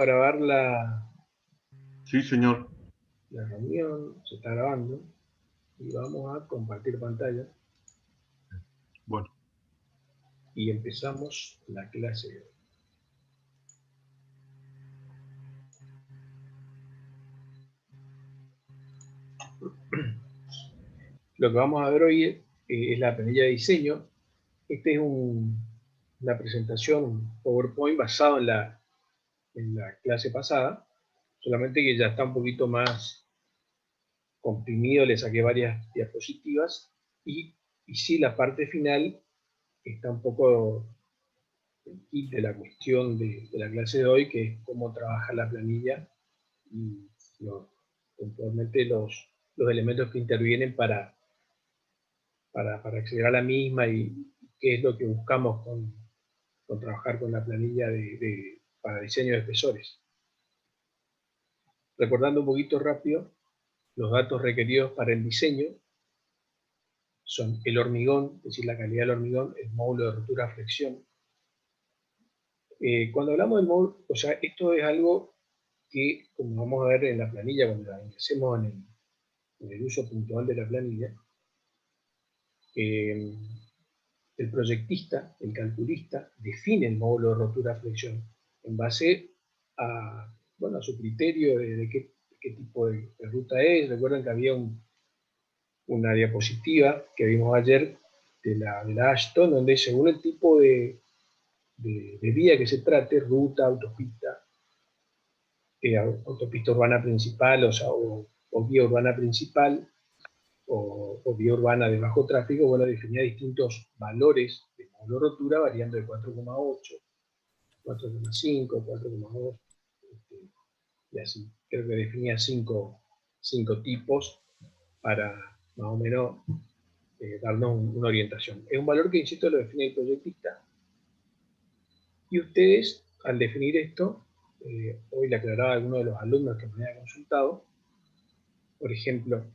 A grabar la Sí, señor. reunión, se está grabando y vamos a compartir pantalla Bueno, y empezamos la clase de hoy. Lo que vamos a ver hoy es la planilla de diseño. Este es una presentación, un PowerPoint basado en la clase pasada, solamente que ya está un poquito más comprimido, le saqué varias diapositivas y sí, la parte final está un poco el kit de la cuestión de la clase de hoy, que es cómo trabaja la planilla y puntualmente los elementos que intervienen para acceder a la misma y qué es lo que buscamos con trabajar con la planilla para diseño de espesores. Recordando un poquito rápido, los datos requeridos para el diseño son el hormigón, es decir, la calidad del hormigón, el módulo de rotura flexión. Cuando hablamos del módulo, o sea, esto es algo que, como vamos a ver en la planilla, cuando la ingresemos en el uso puntual de la planilla, el proyectista, el calculista, define el módulo de rotura-flexión en base a su criterio de qué tipo de ruta es. Recuerden que había una diapositiva que vimos ayer de la Ashton, donde según el tipo de vía que se trate, ruta, autopista, autopista urbana principal, o vía urbana principal, o vía urbana de bajo tráfico, bueno, definía distintos valores de módulo rotura variando de 4,8, 4,5, 4,2, y así. Creo que definía cinco tipos para más o menos darnos una orientación. Es un valor que, insisto, lo define el proyectista, y ustedes, al definir esto, hoy le aclaraba a alguno de los alumnos que me había consultado, por ejemplo,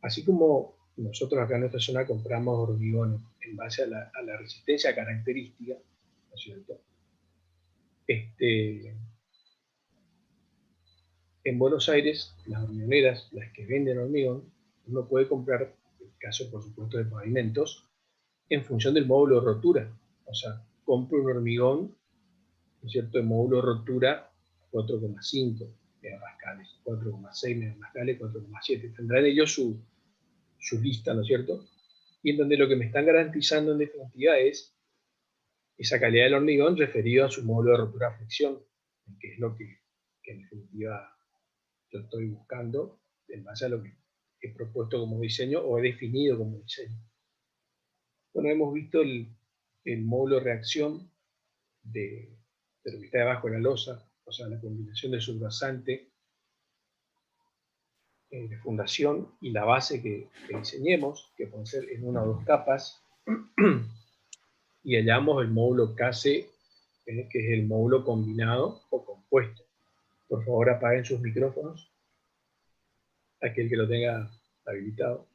así como nosotros acá en nuestra zona compramos hormigón en base a la resistencia característica, ¿no es cierto? En Buenos Aires, las hormigoneras, las que venden hormigón, uno puede comprar, en el caso por supuesto de pavimentos, en función del módulo de rotura. O sea, compro un hormigón, ¿no es cierto?, de módulo de rotura 4,5 megapascales, 4,6 megapascales, 4,7. Tendrán ellos su lista, ¿no es cierto? Y en donde lo que me están garantizando en definitiva es esa calidad del hormigón referido a su módulo de rotura-flexión, que es lo que en definitiva yo estoy buscando en base a lo que he propuesto como diseño o he definido como diseño. Bueno, hemos visto el módulo de reacción de lo que está debajo de la losa, o sea, la combinación de subrasante de fundación y la base que diseñemos, que pueden ser en una o dos capas, y hallamos el módulo CASE, que es el módulo combinado o compuesto. Por favor, apaguen sus micrófonos, aquel que lo tenga habilitado.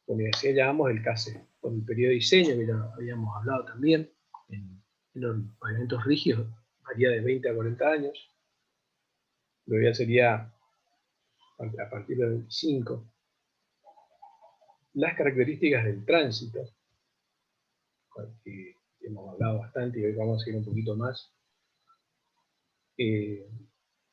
Como decía, llamamos el CASE, con el periodo de diseño, que ya habíamos hablado también, en los pavimentos rígidos varía de 20 a 40 años, luego ya sería a partir de 25. Las características del tránsito, que hemos hablado bastante y hoy vamos a ir un poquito más,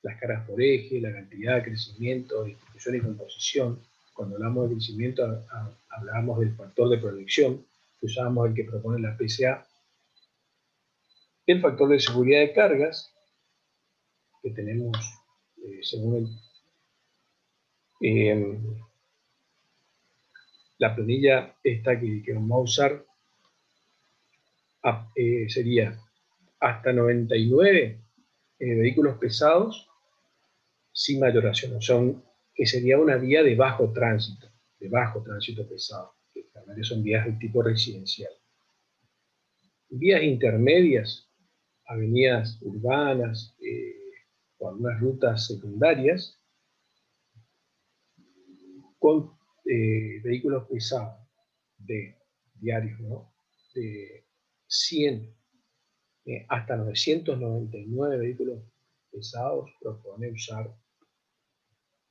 las caras por eje, la cantidad, crecimiento, distribución y composición. Cuando hablamos de crecimiento hablábamos del factor de proyección, que usábamos el que propone la PCA. El factor de seguridad de cargas, que tenemos según la planilla esta que vamos a usar, sería hasta 99 vehículos pesados sin mayoración, o sea, que sería una vía de bajo tránsito pesado, que realmente son vías de tipo residencial. Vías intermedias, avenidas urbanas o algunas rutas secundarias con vehículos pesados de diarios, ¿no?, de 100 hasta 999 vehículos pesados propone usar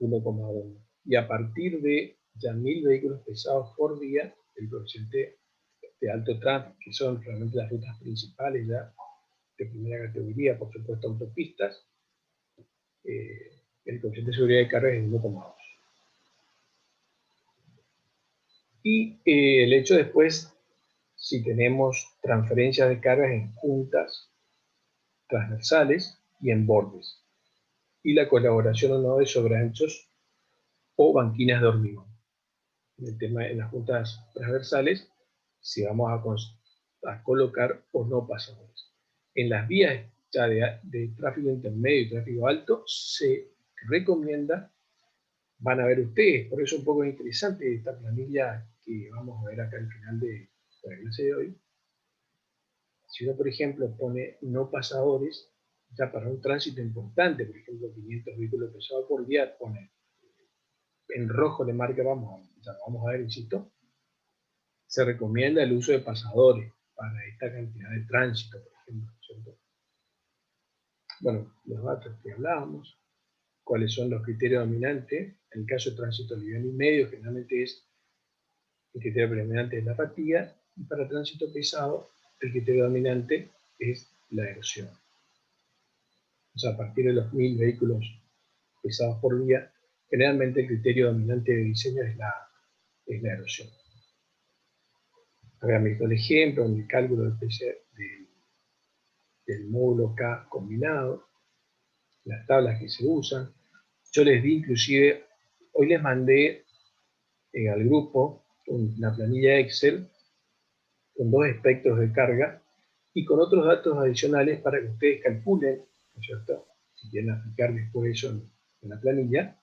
1,1. Y a partir de ya 1000 vehículos pesados por día, el coeficiente de alto tránsito, que son realmente las rutas principales ya de primera categoría, por supuesto autopistas, el coeficiente de seguridad de carga es 1,2. Y el hecho después, si tenemos transferencias de cargas en juntas transversales y en bordes, y la colaboración o no de sobreanchos o banquinas de hormigón. En el tema de las juntas transversales, si vamos a colocar o no pasadores. En las vías ya de tráfico intermedio y tráfico alto se recomienda, van a ver ustedes, por eso un poco interesante esta planilla que vamos a ver acá al final de la clase de hoy. Si uno, por ejemplo, pone no pasadores, ya para un tránsito importante, por ejemplo, 500 vehículos pesados por día, pone en rojo le marca, ya vamos a ver, insisto, se recomienda el uso de pasadores para esta cantidad de tránsito, por ejemplo, ¿cierto? Bueno, los datos que hablábamos, cuáles son los criterios dominantes. En el caso de tránsito liviano y medio, generalmente es el criterio predominante de la fatiga, y para tránsito pesado, el criterio dominante es la erosión. O sea, a partir de los 1000 vehículos pesados por día, generalmente el criterio dominante de diseño es la erosión. Habían visto el ejemplo en el cálculo del módulo K combinado, las tablas que se usan. Yo les di inclusive, hoy les mandé al grupo una planilla Excel con 2 espectros de carga y con otros datos adicionales para que ustedes calculen, ¿no es cierto? Si quieren aplicar después eso en la planilla,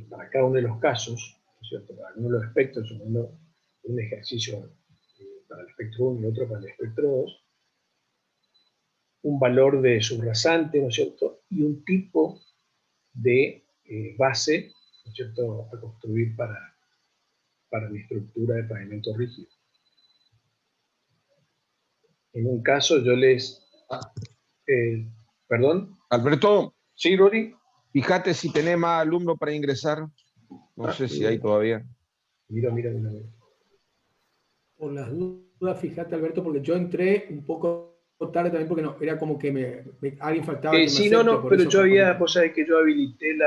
para cada uno de los casos, ¿no es cierto? Para uno de los espectros, un ejercicio para el espectro 1 y otro para el espectro 2, un valor de subrasante, ¿no es cierto? Y un tipo de base, ¿no es cierto?, a construir para la estructura de pavimento rígido. En un caso yo les... ¿Perdón? Alberto, ¿Sí, Rory? fíjate si tenés más alumnos para ingresar. No sé si hay todavía. Mira. Por las dudas, fíjate, Alberto, porque yo entré un poco tarde también porque no, era como que alguien faltaba que me sí, acepte, no, por pero eso yo había, capaz vos sabés que yo habilité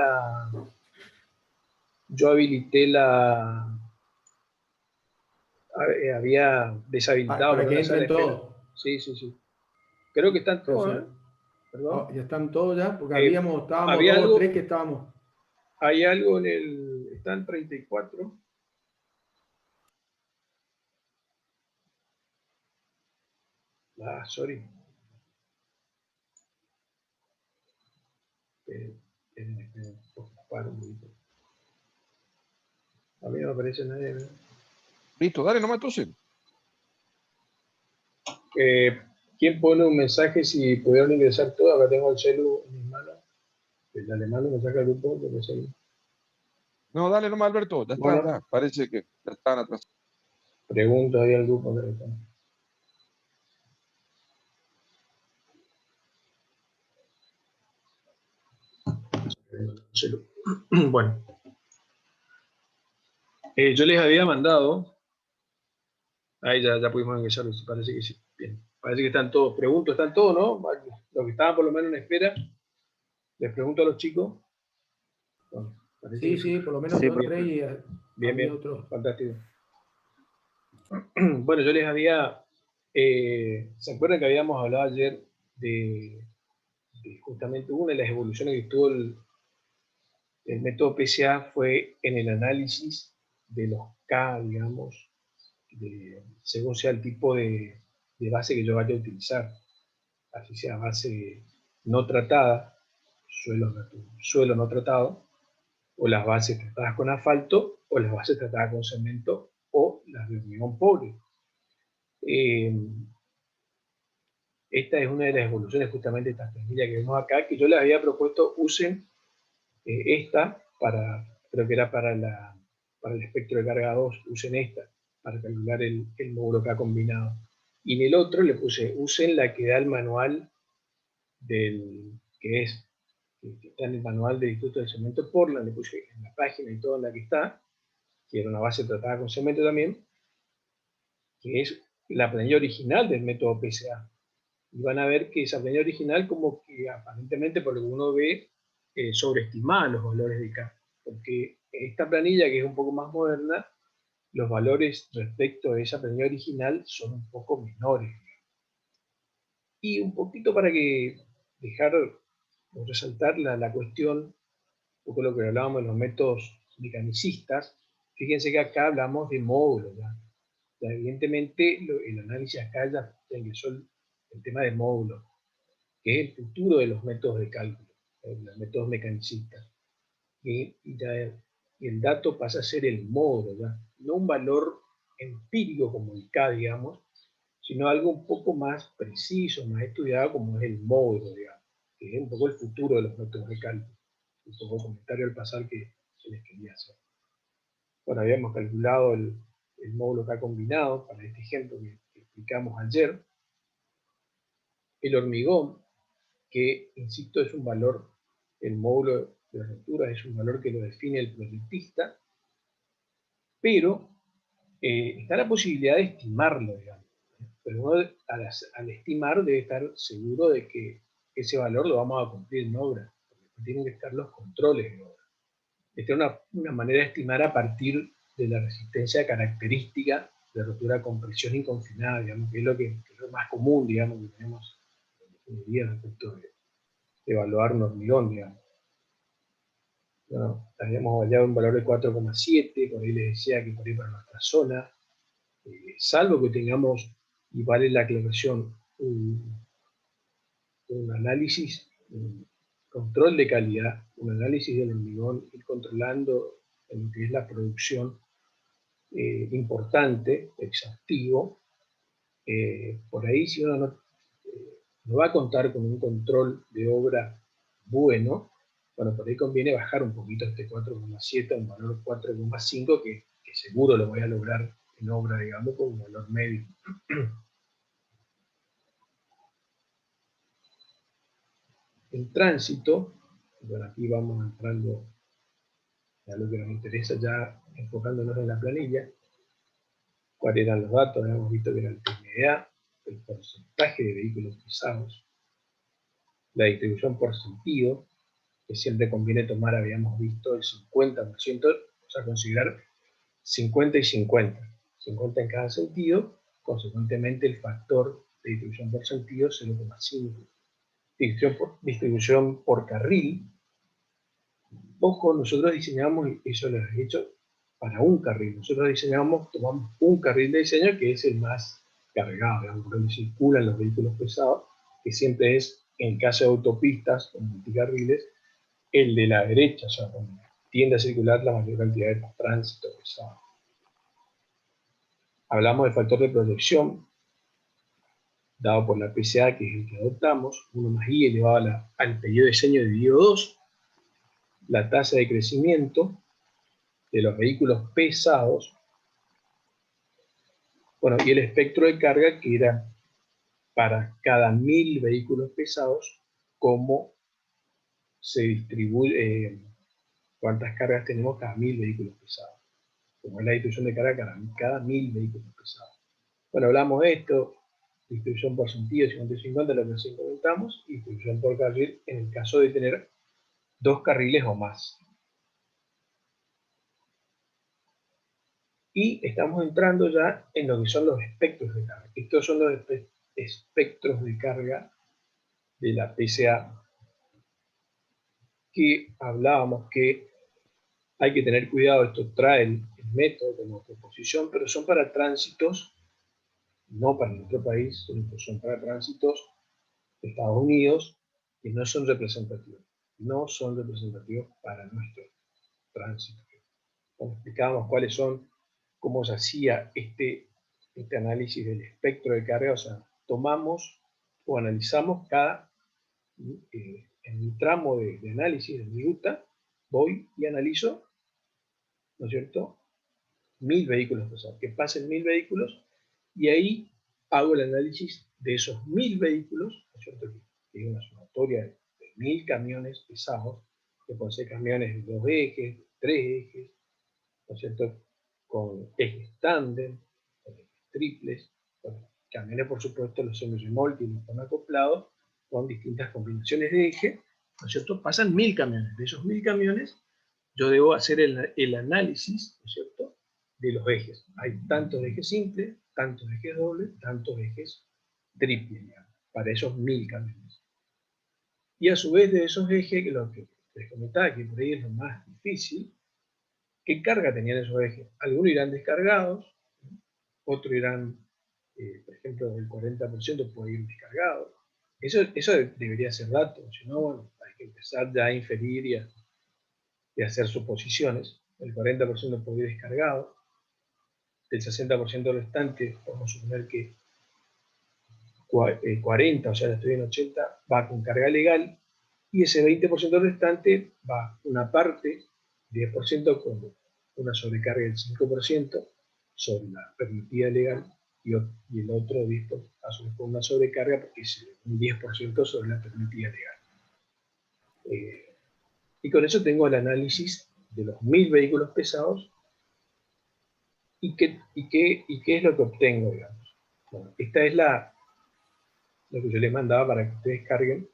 había deshabilitado para que la sala de entren espera. todos. Sí. Creo que están O sea, todos, ¿eh? Perdón. ya están todos ya, porque estábamos había dos algo, o tres que estábamos. Hay algo están 34. Sorry. Paro un poquito. A mí no me aparece nadie. Listo, dale nomás entonces. ¿Quién pone un mensaje si pudieron ingresar todos? Acá tengo el celu en mis manos. El alemán me saca el grupo. No, dale nomás, Alberto. Ya Bueno, está, ya. Parece que ya están atrás. Pregunto ahí al grupo. Bueno, yo les había mandado. Ahí ya pudimos ingresar, parece que sí. Bien. Parece que están todos. Pregunto, ¿están todos, no? Los que estaban por lo menos en espera. Les pregunto a los chicos. Bueno, Sí, por lo menos sí, yo entré y bien, otros. fantástico. Bueno, yo les había... ¿se acuerdan que habíamos hablado ayer de justamente una de las evoluciones que tuvo el método PCA fue en el análisis de los K, digamos, según sea el tipo de base que yo vaya a utilizar, así sea base no tratada, suelo no tratado, o las bases tratadas con asfalto, o las bases tratadas con cemento, o las de hormigón pobre. Esta es una de las evoluciones justamente de esta planilla que vemos acá, que yo les había propuesto usen esta creo que era para el espectro de carga 2, usen esta para calcular el módulo K combinado. Y en el otro le puse, usen la que da el manual que está en el manual del Instituto del Cemento Portland, le puse en la página y todo en la que está, que era una base tratada con cemento también, que es la planilla original del método PSA. Y van a ver que esa planilla original como que aparentemente por lo que uno ve sobreestimaba los valores de K, porque esta planilla que es un poco más moderna, los valores respecto de esa planilla original son un poco menores. Y un poquito para que dejar o resaltar la cuestión, un poco lo que hablábamos de los métodos mecanicistas, fíjense que acá hablamos de módulos. Evidentemente el análisis acá ya ingresó el tema de módulos, que es el futuro de los métodos de cálculo, los métodos mecanicistas. Y el dato pasa a ser el módulo, ¿ya? No un valor empírico como el K, digamos, sino algo un poco más preciso, más estudiado como es el módulo, digamos, que es un poco el futuro de los métodos de cálculo. Un poco el comentario al pasar que les quería hacer. Bueno, habíamos calculado el módulo K combinado para este ejemplo que explicamos ayer. El hormigón, que, insisto, es un valor, el módulo de rotura es un valor que lo define el proyectista, pero está la posibilidad de estimarlo, digamos. Pero uno al estimar debe estar seguro de que ese valor lo vamos a cumplir en obra, porque tienen que estar los controles en obra. Esta es una manera de estimar a partir de la resistencia característica de rotura con presión inconfinada, digamos, que es lo más común, digamos, que tenemos en ingeniería respecto de evaluar un hormigón, digamos. Bueno, habíamos hallado un valor de 4,7, por ahí les decía que por ahí para nuestra zona, salvo que tengamos, y vale la aclaración, un análisis, un control de calidad, un análisis del hormigón, ir controlando en lo que es la producción importante, exhaustivo. Por ahí si uno no va a contar con un control de obra bueno, bueno, por ahí conviene bajar un poquito este 4,7 a un valor 4,5 que seguro lo voy a lograr en obra, digamos, con un valor medio. En tránsito, bueno, aquí vamos entrando a lo que nos interesa ya enfocándonos en la planilla. ¿Cuáles eran los datos? Habíamos visto que era el PMA, el porcentaje de vehículos pesados, la distribución por sentido, que siempre conviene tomar, habíamos visto, el 50%, o sea, considerar 50 y 50. 50 en cada sentido, consecuentemente el factor de distribución por sentido 0,5. Distribución por carril. Ojo, nosotros diseñamos, y eso lo he hecho para un carril. Nosotros diseñamos, tomamos un carril de diseño que es el más cargado, digamos, por donde circulan los vehículos pesados, que siempre es, en caso de autopistas o multicarriles, el de la derecha, o sea, donde tiende a circular la mayor cantidad de tránsito pesado. Hablamos del factor de proyección, dado por la PCA, que es el que adoptamos, 1 más I elevado al periodo de diseño dividido 2, la tasa de crecimiento de los vehículos pesados, bueno, y el espectro de carga que era para cada 1000 vehículos pesados, cómo se distribuye, cuántas cargas tenemos cada 1000 vehículos pesados, como es la distribución de carga cada 1000 vehículos pesados. Bueno, hablamos de esto, distribución por sentido 50 y 50, lo que recién comentamos, y distribución por carril en el caso de tener 2 carriles o más. Y estamos entrando ya en lo que son los espectros de carga. Estos son los espectros de carga de la PCA, que hablábamos que hay que tener cuidado. Esto trae el método como proposición, pero son para tránsitos, no para nuestro país, son para tránsitos de Estados Unidos, que no son representativos. No son representativos para nuestro tránsito. Cuando explicábamos cuáles son, cómo se hacía este análisis del espectro de carga, o sea, tomamos o analizamos en un tramo de análisis de mi ruta, voy y analizo, ¿no es cierto?, 1000 vehículos pesados, que pasen 1000 vehículos, y ahí hago el análisis de esos 1000 vehículos, ¿no es cierto? Que es una sumatoria de 1000 camiones pesados, que pueden ser camiones de 2 ejes, 3 ejes, ¿no es cierto? Con ejes tándem, con ejes triples, con camiones, por supuesto, los semirremolques y los con acoplados, con distintas combinaciones de eje, ¿no es cierto? Pasan 1000 camiones. De esos 1000 camiones, yo debo hacer el análisis, ¿no es cierto?, de los ejes. Hay tantos ejes simples, tantos ejes dobles, tantos ejes triples, digamos, para esos 1000 camiones. Y a su vez de esos ejes, lo que les comentaba, que por ahí es lo más difícil, ¿qué carga tenían esos ejes? Algunos irán descargados, otros irán, por ejemplo, el 40% puede ir descargado. Eso debería ser dato, si no, bueno, hay que empezar ya a inferir y a hacer suposiciones. El 40% puede ir descargado, el 60% restante, vamos a suponer que 40, o sea, estoy en 80, va con carga legal, y ese 20% restante va una parte, 10% con una sobrecarga del 5% sobre la permitida legal, y el otro 10% a su vez con una sobrecarga porque es un 10% sobre la permitida legal. Y con eso tengo el análisis de los 1000 vehículos pesados y qué es lo que obtengo, digamos. Bueno, esta es lo que yo les mandaba para que ustedes carguen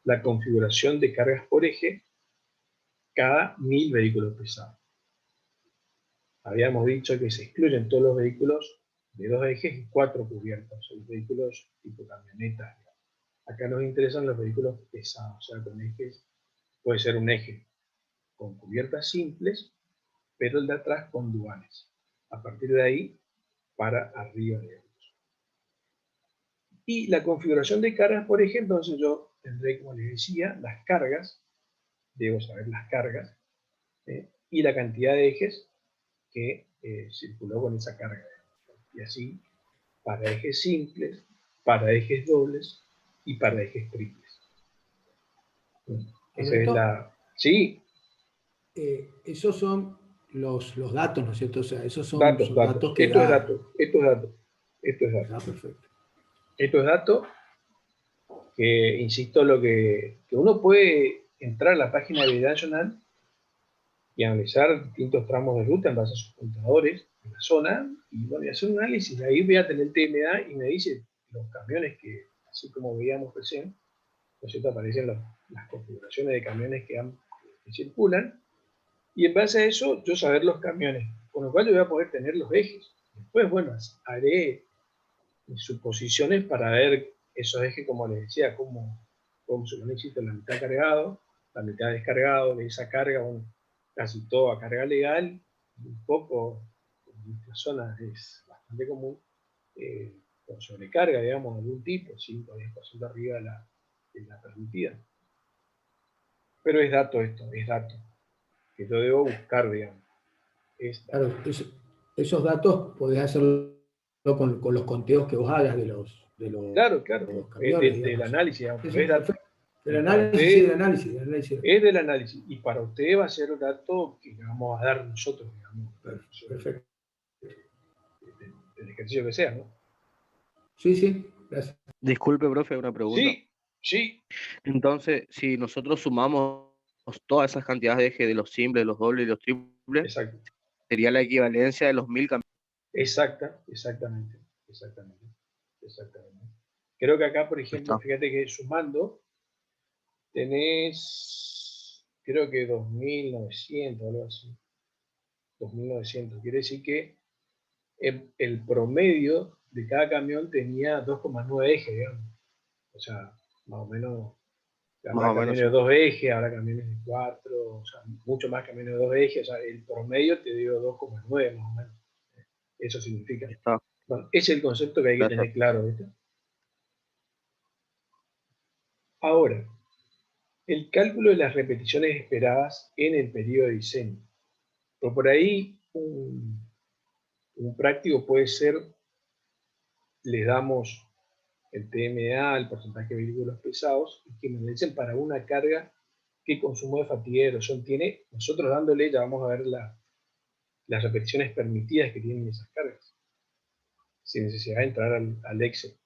la configuración de cargas por eje cada 1000 vehículos pesados. Habíamos dicho que se excluyen todos los vehículos de 2 ejes y 4 cubiertas, los vehículos tipo camionetas. Acá nos interesan los vehículos pesados, o sea, con ejes, puede ser un eje con cubiertas simples, pero el de atrás con duales. A partir de ahí, para arriba, digamos. Y la configuración de cargas por eje, entonces yo tendré, como les decía, las cargas, debo saber las cargas, y la cantidad de ejes que circuló con esa carga. Y así, para ejes simples, para ejes dobles y para ejes triples. Esa es la... Sí. Esos son los datos, ¿no es cierto? O sea, esos son datos que esto es dato. Ah, perfecto. Esto es dato que, insisto, que uno puede entrar a la página de Bidirectional y analizar distintos tramos de ruta en base a sus contadores de la zona, y bueno, y hacer un análisis. Ahí voy a tener TMA y me dice los camiones que, así como veíamos recién, ¿no es cierto?, aparecen las configuraciones de camiones que circulan, y en base a eso yo saber los camiones, con lo cual yo voy a poder tener los ejes. Después, bueno, haré suposiciones para ver esos ejes, como les decía, cómo se necesita la mitad cargado, la mitad descargado, de esa carga, bueno, casi todo a carga legal, un poco, en nuestra zona es bastante común, con sobrecarga, digamos, de algún tipo, 5 o 10% arriba de la permitida. Pero es dato esto, es dato, que yo debo buscar, digamos. Claro, esos datos podés hacerlo con los conteos que vos hagas de los Claro, camiones, del análisis, digamos. Sí, Es dato. Del análisis, sí, del análisis. Es del análisis. Y para usted va a ser un dato que le vamos a dar nosotros, digamos. Perfecto. El ejercicio que sea, ¿no? Sí, gracias. Disculpe, profe, una pregunta. Sí. Entonces, si nosotros sumamos todas esas cantidades de ejes de los simples, los dobles y los triples, exacto, sería la equivalencia de los 1000 camiones. Exactamente. Creo que acá, por ejemplo, fíjate que sumando, tenés, creo que 2.900, algo así. 2.900. Quiere decir que el promedio de cada camión tenía 2,9 ejes, digamos. O sea, más o menos, habrá camiones de 2 ejes, habrá camiones de 4, o sea, mucho más camiones de 2 ejes, o sea, el promedio te dio 2,9 más o menos. Eso significa. Bueno, ese es el concepto que hay que tener claro, ¿viste? Ahora, el cálculo de las repeticiones esperadas en el periodo de diseño. Pues por ahí un práctico puede ser, le damos el TMA, el porcentaje de vehículos pesados, y que me lo dicen para una carga qué consumo de fatiga de erosión tiene, nosotros dándole, ya vamos a ver las repeticiones permitidas que tienen esas cargas. sin necesidad de entrar al Excel.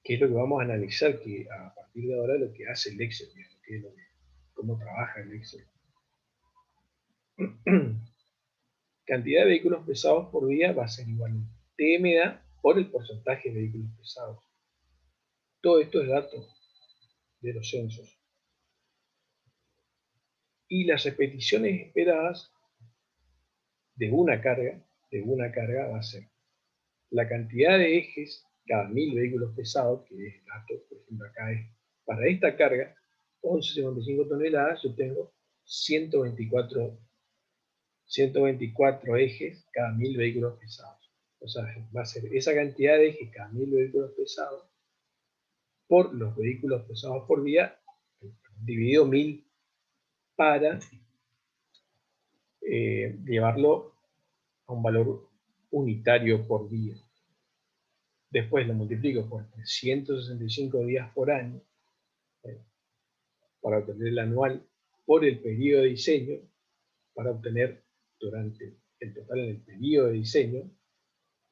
¿Qué es lo que vamos a analizar? Que a partir de ahora lo que hace el Excel, digamos, cómo trabaja el Excel. Cantidad de vehículos pesados por día va a ser igual a TMA por el porcentaje de vehículos pesados. Todo esto es dato de los censos. Y las repeticiones esperadas de una carga va a ser la cantidad de ejes cada 1000 vehículos pesados, que es dato, por ejemplo, acá es para esta carga, 11,55 toneladas, yo tengo 124 ejes cada 1000 vehículos pesados. O sea, va a ser esa cantidad de ejes cada 1000 vehículos pesados por los vehículos pesados por día, dividido 1000 para llevarlo a un valor unitario por día. Después lo multiplico por 365 días por año, para obtener el anual por el periodo de diseño, para obtener durante el total en el periodo de diseño,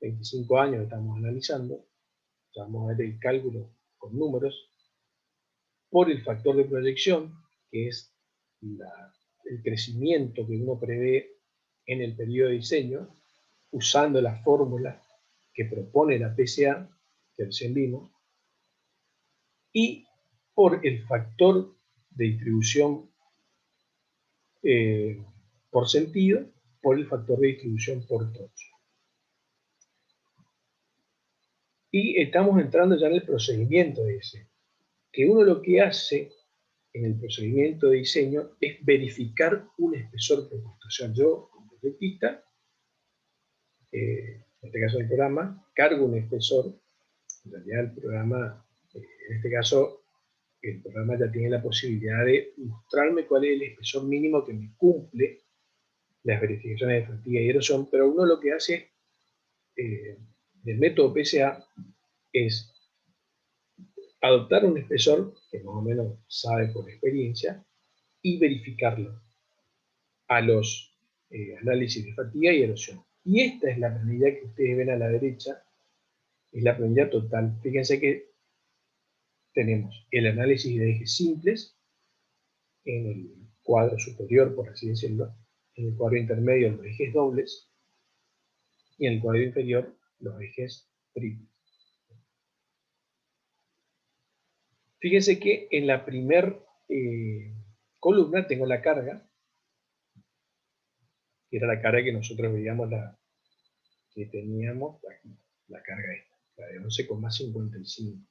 25 años estamos analizando, ya vamos a ver el cálculo con números, por el factor de proyección, que es el crecimiento que uno prevé en el periodo de diseño, usando la fórmula que propone la PCA, que recién vimos, y por el factor de distribución por sentido, por el factor de distribución por trozo. Y estamos entrando ya en el procedimiento de diseño, que uno lo que hace en el procedimiento de diseño es verificar un espesor propuesto. O sea, yo, como proyectista, en este caso del programa, cargo un espesor. En realidad el programa, en este caso, el programa ya tiene la posibilidad de mostrarme cuál es el espesor mínimo que me cumple las verificaciones de fatiga y erosión, pero uno lo que hace del método PCA es adoptar un espesor que más o menos sabe por experiencia y verificarlo a los análisis de fatiga y erosión. Y esta es la planilla que ustedes ven a la derecha, es la planilla total. Fíjense que tenemos el análisis de ejes simples en el cuadro superior, por así decirlo, en el cuadro intermedio los ejes dobles y en el cuadro inferior los ejes triples. Fíjense que en la primera columna tengo la carga, que era la carga que nosotros veíamos que teníamos aquí, la carga esta, la de 11,55.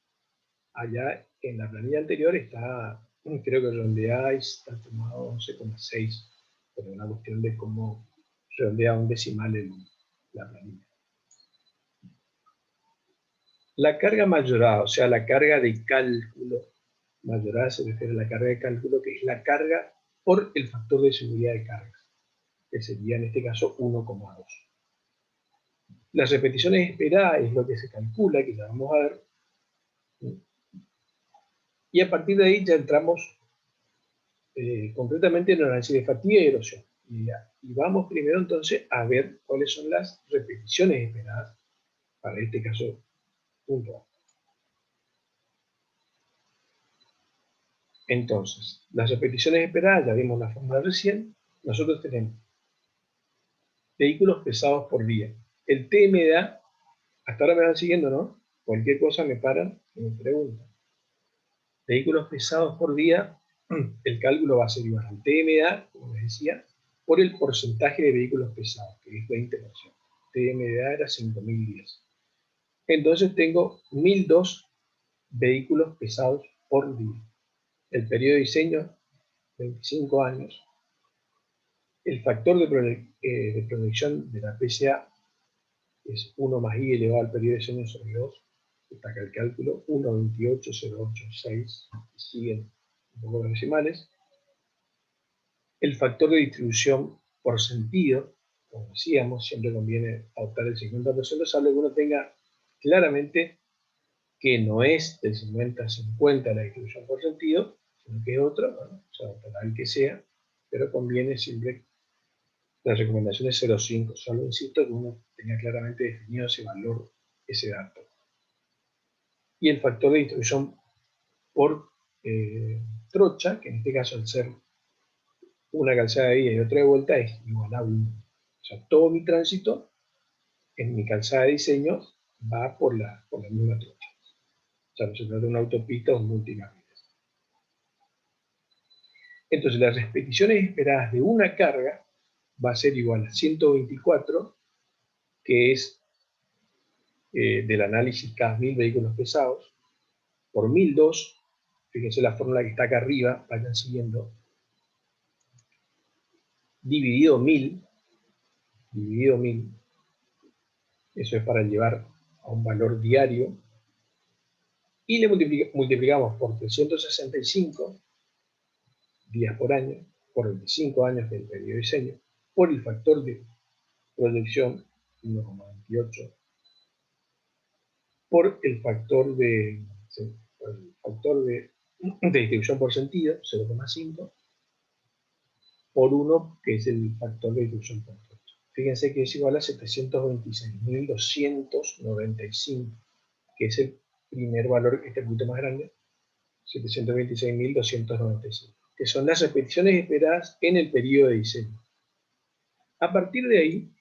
Allá en la planilla anterior está, creo que redondeáis, está tomado 11,6, pero es una cuestión de cómo redondea un decimal en la planilla. La carga mayorada, o sea, la carga de cálculo, mayorada se refiere a la carga de cálculo, que es la carga por el factor de seguridad de cargas, que sería en este caso 1,2. Las repeticiones esperadas es lo que se calcula, que ya vamos a ver. Y a partir de ahí ya entramos concretamente en el análisis de fatiga y erosión. Y vamos primero entonces a ver cuáles son las repeticiones esperadas para este caso puntual. Entonces, las repeticiones esperadas, ya vimos la fórmula recién, nosotros tenemos vehículos pesados por día. El TMDA, hasta ahora me van siguiendo, ¿no? Cualquier cosa me paran y me preguntan. Vehículos pesados por día, el cálculo va a ser igual al TMDA, como les decía, por el porcentaje de vehículos pesados, que es 20%. TMDA era 5.010. Entonces tengo 1.002 vehículos pesados por día. El periodo de diseño, 25 años. El factor de proyección de la PCA es 1 más I elevado al periodo de diseño sobre 2. Está acá el cálculo, 1,28086, y siguen un poco los decimales. El factor de distribución por sentido, como decíamos, siempre conviene adoptar el 50%, salvo que uno tenga claramente que no es del 50-50 la distribución por sentido, sino que es otra, bueno, se adoptará el que sea, pero conviene siempre La recomendación es 0,5. Solo insisto que uno tenga claramente definido ese valor, ese dato. Y el factor de distribución por trocha, que en este caso al ser una calzada de ida y otra de vuelta, es igual a 1. O sea, todo mi tránsito en mi calzada de diseño va por la misma trocha. O sea, no se trata de una autopista o un multicarriles. Entonces, las repeticiones esperadas de una carga va a ser igual a 124, que es del análisis cada 1000 vehículos pesados, por 1002, fíjense la fórmula que está acá arriba, vayan siguiendo, dividido 1000, eso es para llevar a un valor diario, y le multiplicamos por 365 días por año, por 25 años del periodo de diseño, por el factor de proyección, 1,28, por el factor de distribución por sentido, 0,5, por 1, que es el factor de distribución por trocha. Fíjense que es igual a 726.295, que es el primer valor, este punto más grande, 726.295, que son las repeticiones esperadas en el periodo de diseño. A partir de ahí,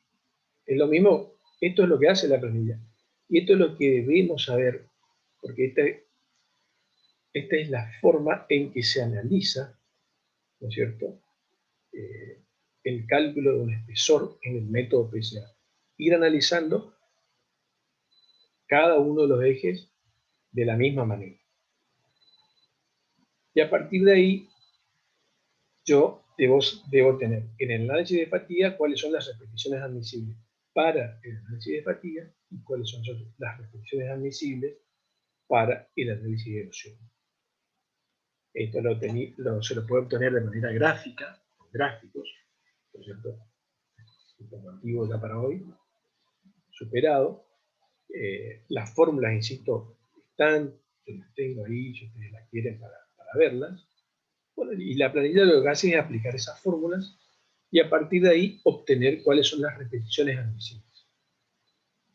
es lo mismo, esto es lo que hace la planilla, y esto es lo que debemos saber, porque esta es la forma en que se analiza, ¿no es cierto?, el cálculo de un espesor en el método PSA. Ir analizando cada uno de los ejes de la misma manera. Y a partir de ahí, yo debo tener en el análisis de fatiga cuáles son las repeticiones admisibles para el análisis de fatiga y cuáles son las repeticiones admisibles para el análisis de erosión. Esto se lo puede obtener de manera gráfica, con gráficos, por cierto, informativo ya para hoy, superado. Las fórmulas, insisto, están, yo las tengo ahí, si ustedes las quieren para verlas. Bueno, y la planilla lo que hace es aplicar esas fórmulas y a partir de ahí obtener cuáles son las repeticiones admisibles.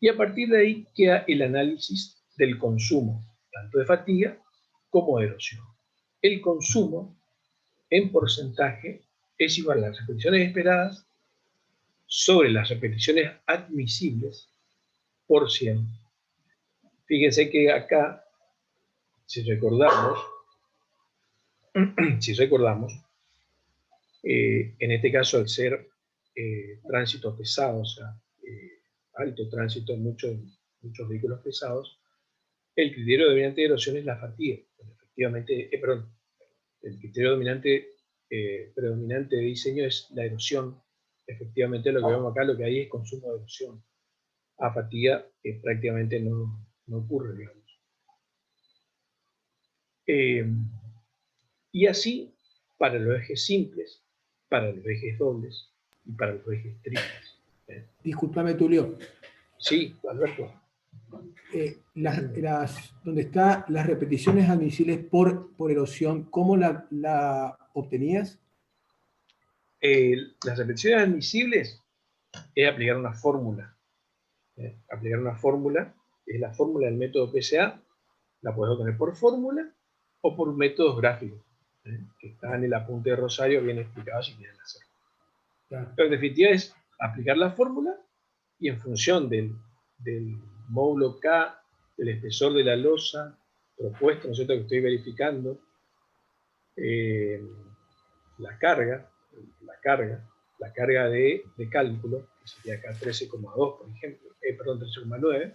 Y a partir de ahí queda el análisis del consumo, tanto de fatiga como de erosión. El consumo en porcentaje es igual a las repeticiones esperadas sobre las repeticiones admisibles por 100. Fíjense que acá, si recordamos, en este caso al ser tránsito pesado, o sea, alto tránsito, muchos vehículos pesados, el criterio dominante de erosión es la fatiga. Efectivamente, el criterio predominante de diseño es la erosión. Efectivamente, lo que vemos acá, lo que hay es consumo de erosión. A fatiga prácticamente no ocurre, digamos. Y así, para los ejes simples, para los ejes dobles y para los ejes triples. Discúlpame, Tulio. Sí, Alberto. Donde están las repeticiones admisibles por erosión, ¿cómo la obtenías? Las repeticiones admisibles es aplicar una fórmula. Aplicar una fórmula, es la fórmula del método PSA, la puedes obtener por fórmula o por métodos gráficos, que están en el apunte de Rosario bien explicado si quieren hacerlo. Claro. Pero en definitiva es aplicar la fórmula y en función del módulo K, del espesor de la losa propuesto, ¿no es cierto?, que estoy verificando, la carga de cálculo, que sería acá 13,2, por ejemplo, 13,9,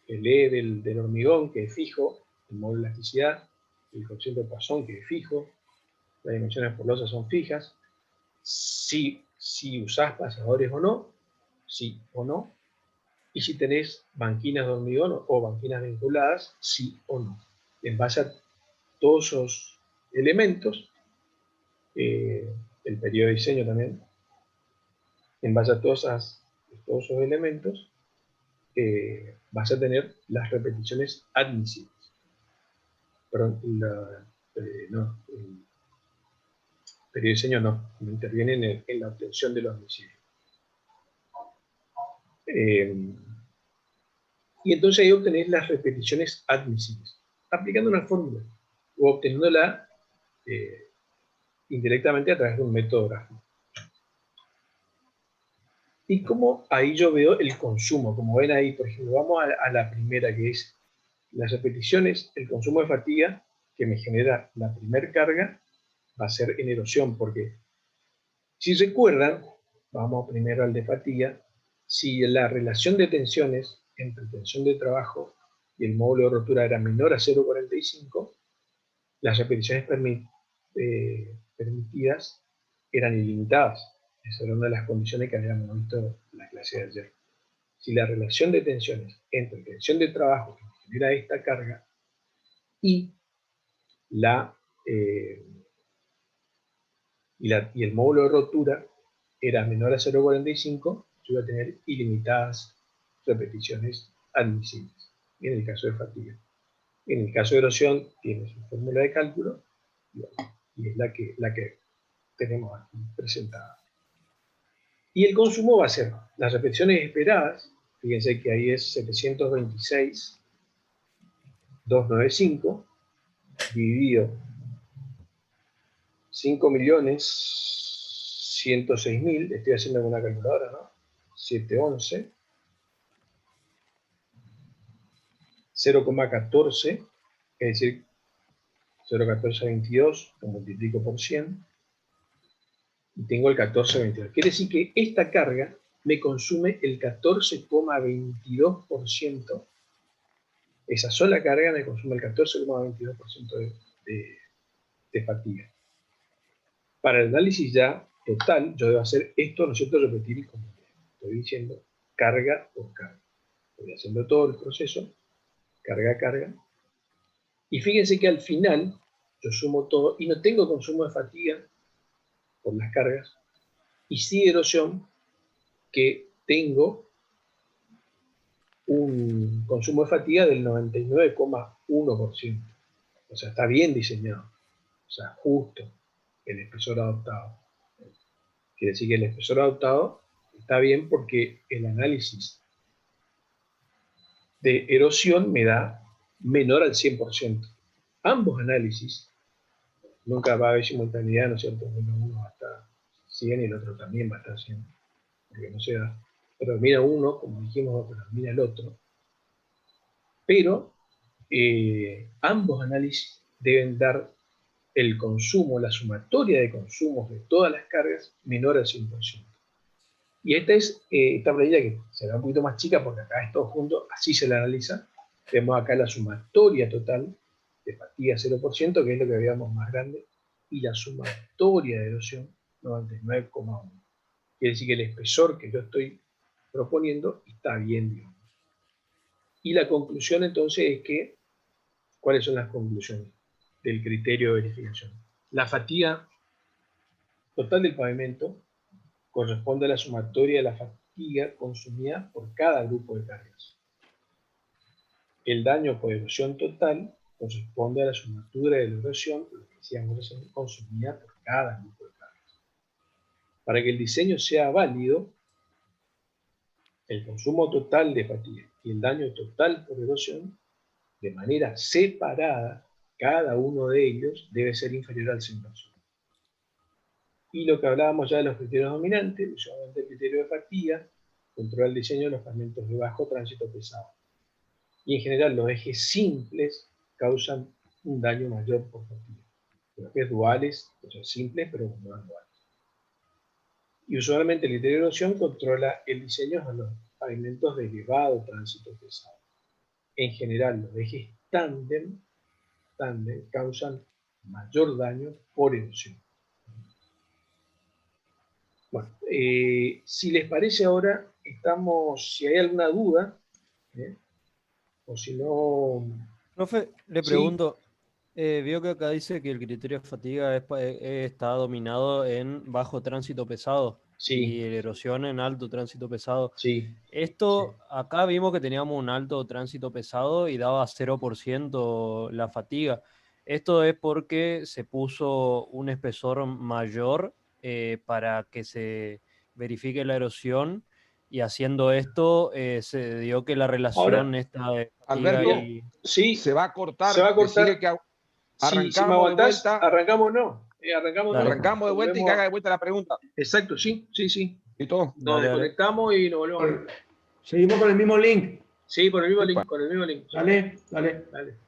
el E del hormigón, que es fijo, el módulo de elasticidad, el coeficiente de Poisson, que es fijo, las dimensiones por losa son fijas, si usás pasadores o no, sí o no, y si tenés banquinas de hormigón o banquinas vinculadas, sí o no. En base a todos esos elementos, el periodo de diseño también, en base a todos esos elementos, vas a tener las repeticiones admisibles. Perdón, Pero el diseño no interviene en la obtención de los misiles. Y entonces ahí obtenés las repeticiones admisibles, aplicando una fórmula o obteniéndola indirectamente a través de un método gráfico. Y como ahí yo veo el consumo, como ven ahí, por ejemplo, vamos a la primera, que es las repeticiones, el consumo de fatiga que me genera la primera carga va a ser en erosión, porque si recuerdan, vamos primero al de fatiga, si la relación de tensiones entre tensión de trabajo y el módulo de rotura era menor a 0,45, las repeticiones permitidas eran ilimitadas. Esa era una de las condiciones que habíamos visto en la clase de ayer. Si la relación de tensiones entre tensión de trabajo que genera esta carga y y el módulo de rotura era menor a 0,45, yo iba a tener ilimitadas repeticiones admisibles, en el caso de fatiga. En el caso de erosión, tiene su fórmula de cálculo, y es la que tenemos aquí presentada. Y el consumo va a ser las repeticiones esperadas, fíjense que ahí es 726.295, dividido 5.106.000, estoy haciendo con una calculadora, ¿no? 711, 0,14, es decir, 0,1422, lo multiplico por 100, y tengo el 14,22. Quiere decir que esta carga me consume el 14,22%. Esa sola carga me consume el 14,22% de fatiga. Para el análisis ya total, yo debo hacer esto, ¿no es cierto?, repetir y componer. Estoy diciendo carga por carga. Estoy haciendo todo el proceso, carga a carga. Y fíjense que al final, yo sumo todo y no tengo consumo de fatiga por las cargas, y sí erosión, que tengo un consumo de fatiga del 99,1%. O sea, está bien diseñado. O sea, justo el espesor adoptado. Quiere decir que el espesor adoptado está bien porque el análisis de erosión me da menor al 100%. Ambos análisis, nunca va a haber simultaneidad, ¿no es cierto? Uno va a estar 100 y el otro también va a estar 100, porque no se da. Pero mira uno, como dijimos, pero mira el otro. Pero ambos análisis deben dar el consumo, la sumatoria de consumos de todas las cargas menor al 100%. Y esta planilla que será un poquito más chica porque acá es todo junto, así se la analiza. Vemos acá la sumatoria total de fatiga 0%, que es lo que veíamos más grande, y la sumatoria de erosión 99,1. Quiere decir que el espesor que yo estoy proponiendo está bien, digamos. Y la conclusión entonces es que, ¿cuáles son las conclusiones del criterio de verificación? La fatiga total del pavimento corresponde a la sumatoria de la fatiga consumida por cada grupo de cargas. El daño por erosión total corresponde a la sumatoria de la erosión, lo que decíamos recién, consumida por cada grupo de cargas. Para que el diseño sea válido, el consumo total de fatiga y el daño total por erosión, de manera separada, cada uno de ellos debe ser inferior al 100%. Y lo que hablábamos ya de los criterios dominantes, usualmente el criterio de fatiga, controla el diseño de los pavimentos de bajo tránsito pesado. Y en general los ejes simples causan un daño mayor por fatiga. Los ejes duales, son simples, pero no duales. Y usualmente el criterio de erosión controla el diseño de los pavimentos de elevado tránsito pesado. En general, los ejes tándem causan mayor daño por erosión. Bueno, si les parece ahora, si hay alguna duda, o si no... Profe, le Sí. pregunto, veo que acá dice que el criterio de fatiga está dominado en bajo tránsito pesado y Sí, erosión en alto tránsito pesado. sí. Esto, acá vimos que teníamos un alto tránsito pesado y daba 0% la fatiga. Esto es porque se puso un espesor mayor para que se verifique la erosión, y haciendo esto se dio que la relación esta de fatiga Alberto, y... Sí, Se va a cortar. se va a cortar. Decirle que si me arrancamos de aguantás, vuelta. arrancamos no. Arrancamos Dale. no. Arrancamos de vuelta y que haga de vuelta la pregunta. Exacto, sí. ¿Y todo? Nos Dale, dale. desconectamos y nos volvemos a conectar. Seguimos con el mismo link. Sí, por el mismo Epa. link, con el mismo link. Dale, dale. Dale.